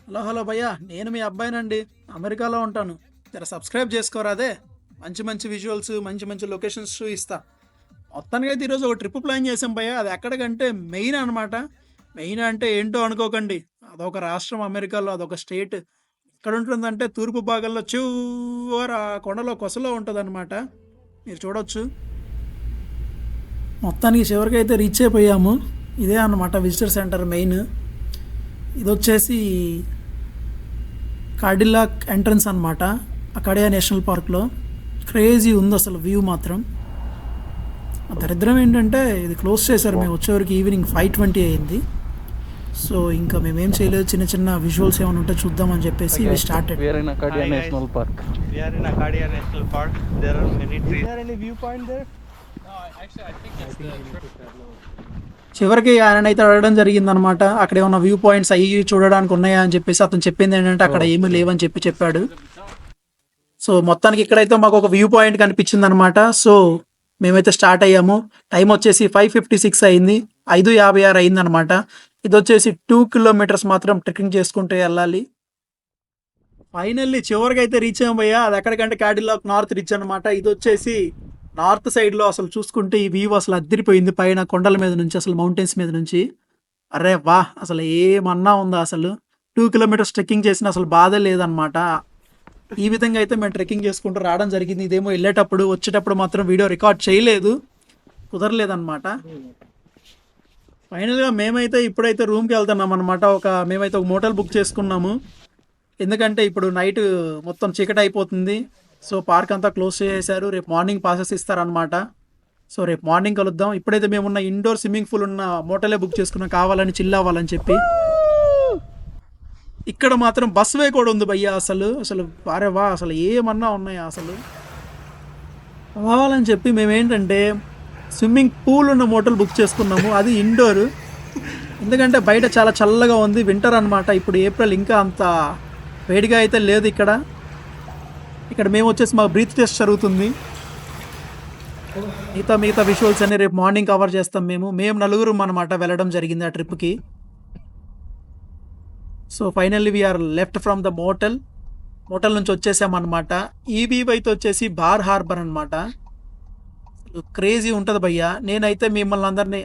Hello hello భయ్యా, నేను మీ అబ్బాయినండి. అమెరికాలో ఉంటాను. జర సబ్స్క్రైబ్ చేసుకోరా అదే. మంచి మంచి విజువల్స్, మంచి మంచి లొకేషన్స్ ఇస్తా. మొత్తానికి అయితే ఈరోజు ఒక ట్రిప్ ప్లాన్ చేసాం భయ్యా. అది ఎక్కడికంటే మెయిన్ అనమాట. మెయిన్ అంటే ఏంటో అనుకోకండి. అదొక రాష్ట్రం అమెరికాలో, అదొక స్టేట్. ఎక్కడ ఉంటుందంటే తూర్పు భాగంలో చివర కొండలో కొసలో ఉంటుందన్నమాట. మీరు చూడొచ్చు. మొత్తానికి చివరికి అయితే రీచ్ అయిపోయాము. ఇదే అన్నమాట విజిటర్ సెంటర్ మెయిన్. ఇది వచ్చేసి కార్డిలాక్ ఎంట్రన్స్ అనమాట, అకాడియా నేషనల్ పార్క్లో. క్రేజీ ఉంది అసలు వ్యూ మాత్రం. ఆ దరిద్రం ఏంటంటే ఇది క్లోజ్ చేశారు. మేము వచ్చేవరకు ఈవినింగ్ 5:20 అయింది. సో ఇంకా మేమేం చేయలేదు, చిన్న చిన్న విజువల్స్ ఏమైనా ఉంటే చూద్దామని చెప్పేసి we started. We are in Acadia Hi guys, National Park. we are in Acadia National Park. There are many Is trees. there any viewpoint there? చివరికి ఆయనైతే అడగడం జరిగిందనమాట, అక్కడ ఏమైనా వ్యూ పాయింట్స్ అయ్యి చూడడానికి ఉన్నాయా అని చెప్పేసి. అతను చెప్పింది ఏంటంటే అక్కడ ఏమీ లేవని చెప్పాడు. సో మొత్తానికి ఇక్కడైతే మాకు ఒక వ్యూ పాయింట్ కనిపించింది అనమాట. సో మేమైతే స్టార్ట్ అయ్యాము. టైం వచ్చేసి 5:56 అయింది, 5:56 అయింది అనమాట. ఇది వచ్చేసి 2 కిలోమీటర్స్ మాత్రం ట్రెక్కింగ్ చేసుకుంటూ వెళ్ళాలి. ఫైనల్లీ చివరికి అయితే రీచ్ అయ్యామయ్యా. అది ఎక్కడికంటే క్యాడిలాక్ నార్త్ రీచ్ అనమాట. ఇది వచ్చేసి నార్త్ సైడ్లో అసలు చూసుకుంటే ఈ వ్యూ అసలు అద్దరిపోయింది. పైన కొండల మీద నుంచి, అసలు మౌంటైన్స్ మీద నుంచి. అరే వా, అసలు ఏమన్నా ఉందా అసలు. 2 కిలోమీటర్స్ ట్రెక్కింగ్ చేసిన అసలు బాధే లేదనమాట. ఈ విధంగా అయితే మేము ట్రెక్కింగ్ చేసుకుంటూ రావడం జరిగింది. ఇదేమో వెళ్ళేటప్పుడు, వచ్చేటప్పుడు మాత్రం వీడియో రికార్డ్ చేయలేదు, కుదరలేదన్నమాట. ఫైనల్గా మేమైతే ఇప్పుడైతే రూమ్కి వెళ్తున్నాం అనమాట. మేమైతే ఒక మోటల్ బుక్ చేసుకున్నాము. ఎందుకంటే ఇప్పుడు నైట్ మొత్తం చీకటి అయిపోతుంది. సో పార్క్ అంతా క్లోజ్ చేసేసారు. రేపు మార్నింగ్ పాసెస్ ఇస్తారనమాట. సో రేపు మార్నింగ్ కలుద్దాం. ఇప్పుడైతే మేమున్న ఇండోర్ స్విమ్మింగ్ పూల్ ఉన్న మోటలే బుక్ చేసుకున్నాం, కావాలని చిల్ అవ్వాలని చెప్పి. ఇక్కడ మాత్రం బస్ వే కూడా ఉంది భయ్యా. అసలు అసలు వారే వా, అసలు ఏమన్నా ఉన్నాయా అసలు. కావాలని చెప్పి మేమేంటంటే స్విమ్మింగ్ పూల్ ఉన్న మోటల్ బుక్ చేసుకున్నాము, అది ఇండోర్. ఎందుకంటే బయట చాలా చల్లగా ఉంది, వింటర్ అనమాట. ఇప్పుడు ఏప్రిల్, ఇంకా అంత వేడిగా అయితే లేదు ఇక్కడ. ఇక్కడ మేము వచ్చేసి మాకు బ్రీత్ టెస్ట్ జరుగుతుంది. మిగతా విజువల్స్ అన్ని రేపు మార్నింగ్ కవర్ చేస్తాం. మేము నలుగురం అనమాట వెళ్ళడం జరిగింది ఆ ట్రిప్కి. So finally we're left from the motel నుంచి వచ్చేసామన్నమాట. ఈ వ్యూ అయితే వచ్చేసి బార్ హార్బర్ అనమాట. క్రేజీ ఉంటుంది భయ్యా. నేనైతే మిమ్మల్ని అందరినీ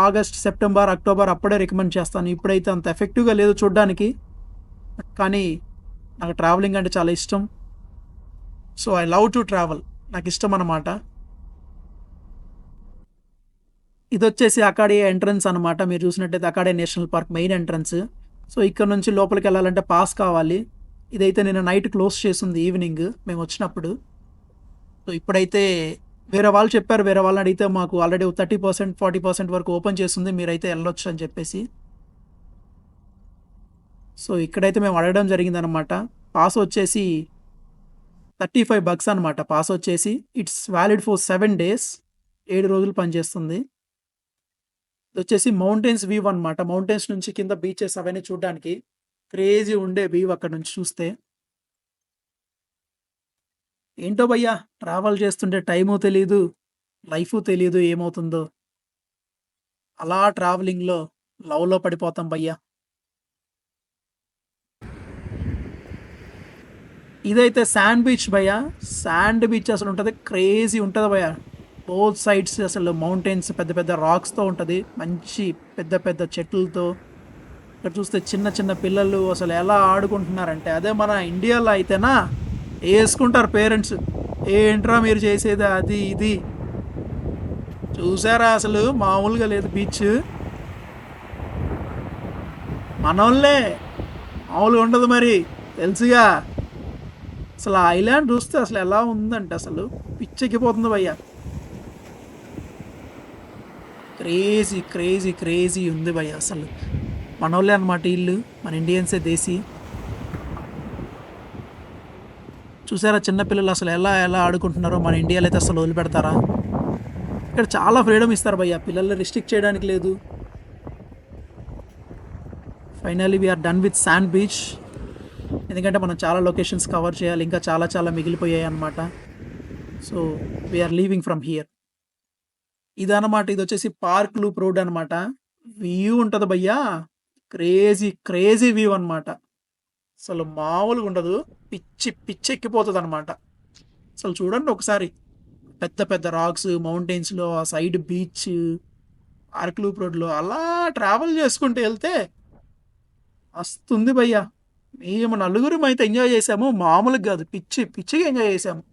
ఆగస్ట్, సెప్టెంబర్, అక్టోబర్ అప్పుడే రికమెండ్ చేస్తాను. ఇప్పుడైతే అంత ఎఫెక్టివ్గా లేదు చూడడానికి, కానీ నాకు ట్రావెలింగ్ అంటే చాలా ఇష్టం. So I love to travel, నాకు ఇష్టం అన్నమాట. ఇది వచ్చేసి అకాడియా ఎంట్రన్స్ అనమాట. మీరు చూసినట్టయితే Acadia national park main entrance. So ఇక్కడ నుంచి లోపలికి వెళ్ళాలంటే పాస్ కావాలి. ఇదైతే నేను నైట్ క్లోజ్ చేసింది ఈవినింగ్ మేము వచ్చినప్పుడు. సో ఇప్పుడైతే వేరే వాళ్ళు చెప్పారు, వేరే వాళ్ళని అడిగితే మాకు ఆల్రెడీ 30%, 40% వరకు ఓపెన్ చేస్తుంది, మీరైతే వెళ్ళొచ్చు అని చెప్పేసి. సో ఇక్కడైతే మేము అడగడం జరిగిందనమాట. పాస్ వచ్చేసి $35 అనమాట. పాస్ వచ్చేసి ఇట్స్ వ్యాలిడ్ ఫర్ 7 days, 7 రోజులు పనిచేస్తుంది. ఇది వచ్చేసి మౌంటైన్స్ వ్యూ అనమాట. మౌంటైన్స్ నుంచి కింద బీచెస్ అవన్నీ చూడడానికి క్రేజీ ఉండే వ్యూ అక్కడ నుంచి చూస్తే. ఏంటో భయ్యా, ట్రావెల్ చేస్తుంటే టైము తెలియదు, లైఫ్ తెలియదు ఏమవుతుందో. అలా ట్రావెలింగ్లో లవ్లో పడిపోతాం భయ్యా. ఇదైతే శాండ్ బీచ్ భయ్యా. శాండ్ బీచ్ అసలు ఉంటుంది, క్రేజీ ఉంటుంది భయ్యా. బోత్ సైడ్స్ అసలు మౌంటైన్స్, పెద్ద పెద్ద రాక్స్తో ఉంటుంది, మంచి పెద్ద పెద్ద చెట్లతో. ఇక్కడ చూస్తే చిన్న చిన్న పిల్లలు అసలు ఎలా ఆడుకుంటున్నారంటే, అదే మన ఇండియాలో అయితేనా వేసుకుంటారు పేరెంట్స్, ఏంట్రా మీరు చేసేది అది ఇది. చూసారా అసలు మామూలుగా లేదు బీచ్. మనోళ్ళే మామూలుగా ఉండదు మరి, తెలుసుగా. అసలు ఆ ఐలాండ్ చూస్తే అసలు ఎలా ఉందంటే అసలు పిచ్చెక్కిపోతుంది భయ్యా. క్రేజీ క్రేజీ క్రేజీ ఉంది భయ్య. అసలు మనోళ్ళే అనమాట ఇల్లు, మన ఇండియన్సే దేశీ. చూసారా చిన్నపిల్లలు అసలు ఎలా ఎలా ఆడుకుంటున్నారో. మన ఇండియాలో అయితే అసలు వదిలిపెడతారా? ఇక్కడ చాలా ఫ్రీడమ్ ఇస్తారు భయ్య, పిల్లల్ని రిస్ట్రిక్ట్ చేయడానికి లేదు. Finally we're done with sand beach. ఎందుకంటే మనం చాలా లొకేషన్స్ కవర్ చేయాలి, ఇంకా చాలా చాలా మిగిలిపోయాయి అనమాట. So we're leaving from here. ఇదన్నమాట. ఇది వచ్చేసి పార్క్ లూప్ రోడ్ అనమాట. వ్యూ ఉంటుంది భయ్యా, క్రేజీ క్రేజీ వ్యూ అనమాట. అసలు మామూలుగా ఉండదు. పిచ్చి పిచ్చి ఎక్కిపోతుంది అనమాట. అసలు చూడండి ఒకసారి, పెద్ద పెద్ద రాక్స్, మౌంటైన్స్లో ఆ సైడ్ బీచ్, ఆర్క్ లూప్ రోడ్లో అలా ట్రావెల్ చేసుకుంటూ వెళ్తే వస్తుంది భయ్యా. మేము నలుగురం అయితే ఎంజాయ్ చేసాము, మామూలుగా కాదు, పిచ్చి పిచ్చిగా ఎంజాయ్ చేసాము.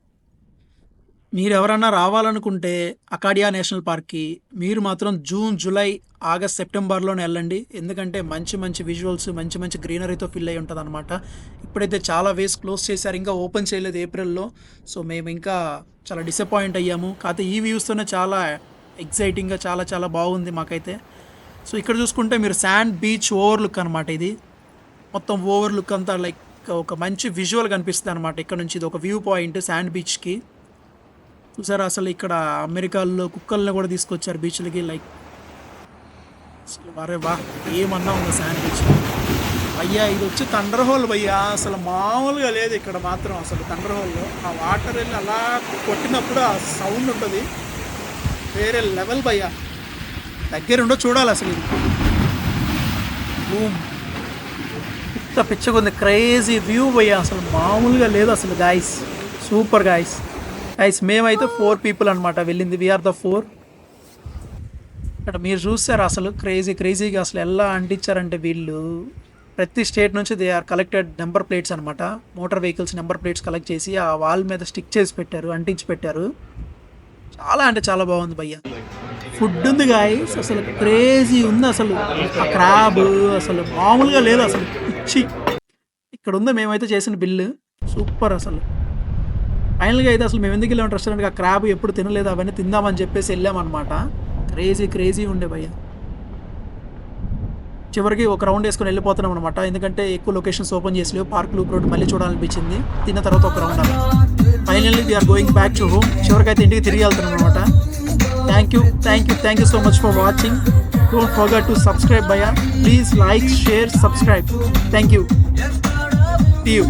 మీరు ఎవరన్నా రావాలనుకుంటే అకాడియా నేషనల్ పార్క్కి మీరు మాత్రం జూన్, జూలై, ఆగస్ట్, సెప్టెంబర్లోనే వెళ్ళండి. ఎందుకంటే మంచి మంచి విజువల్స్, మంచి మంచి గ్రీనరీతో ఫిల్ అయి ఉంటుంది అనమాట. ఇప్పుడైతే చాలా వేస్ క్లోజ్ చేశారు, ఇంకా ఓపెన్ చేయలేదు ఏప్రిల్లో. సో మేము ఇంకా చాలా డిసప్పాయింట్ అయ్యాము. కాకపోతే ఈ వ్యూస్తోనే చాలా ఎగ్జైటింగ్గా చాలా చాలా బాగుంది మాకైతే. సో ఇక్కడ చూసుకుంటే మీరు శాండ్ బీచ్ ఓవర్లుక్ అనమాట. ఇది మొత్తం ఓవర్లుక్ అంతా లైక్ ఒక మంచి విజువల్ కనిపిస్తుంది అనమాట. ఇక్కడ నుంచి ఇది ఒక వ్యూ పాయింట్ శాండ్ బీచ్కి. చూసారా అసలు ఇక్కడ అమెరికాలో కుక్కల్ని కూడా తీసుకొచ్చారు బీచ్లకి. లైక్ అసలు వరే వా, ఏమన్నా ఉంది శాండ్ బీచ్ భయ్యా. ఇది వచ్చి థండర్ హోల్ భయ్యా, అసలు మామూలుగా లేదు ఇక్కడ మాత్రం. అసలు థండర్ హోల్లో ఆ వాటర్ వెళ్ళి అలా కొట్టినప్పుడు ఆ సౌండ్ ఉంటుంది, వేరే లెవెల్ భయ్యా. దగ్గరుండో చూడాలి అసలు. ఇది బూమ్, ఇంత పిచ్చగుంది, క్రేజీ వ్యూ భయ్యా, అసలు మామూలుగా లేదు అసలు. Guys super guys. మేమైతే 4 people అనమాట వెళ్ళింది. We're the 4. ఇక్కడ మీరు చూస్తారు అసలు క్రేజీగా అసలు ఎలా అంటించారంటే వీళ్ళు ప్రతి స్టేట్ నుంచి they are collected number plates అనమాట. Motor vehicles number plates collect చేసి ఆ వాల్ మీద స్టిక్ చేసి పెట్టారు, అంటించి పెట్టారు. చాలా అంటే చాలా బాగుంది భయ్య. ఫుడ్ ఉంది గాయస్, అసలు క్రేజీ ఉంది అసలు. ఆ క్రాబ్ అసలు మామూలుగా లేదు అసలు, పిచ్చి. ఇక్కడ ఉంది మేమైతే చేసిన బిల్లు, సూపర్ అసలు. ఫైనల్గా అయితే అసలు మేము ఎందుకు వెళ్ళాము రెస్టారెంట్కి, ఆ క్రాబ్ ఎప్పుడు తినలేదు, అవన్నీ తిందామని చెప్పేసి వెళ్ళామన్నమాట. క్రేజీ ఉండే భయ్య. చివరికి ఒక రౌండ్ వేసుకొని వెళ్ళిపోతున్నాం అనమాట, ఎందుకంటే ఎక్కువ లొకేషన్స్ ఓపెన్ చేసి లేవు. పార్క్ లూప్ రోడ్ మళ్ళీ చూడాలనిపించింది. తిన్న తర్వాత ఒక రౌండ్ అలా. Finally we are going back to home. చివరికైతే ఇంటికి తిరిగి వెళ్తున్నాం అనమాట. Thank you so much for watching. Don't forget to subscribe భయ్య. Please like, share, subscribe. Thank you. See you.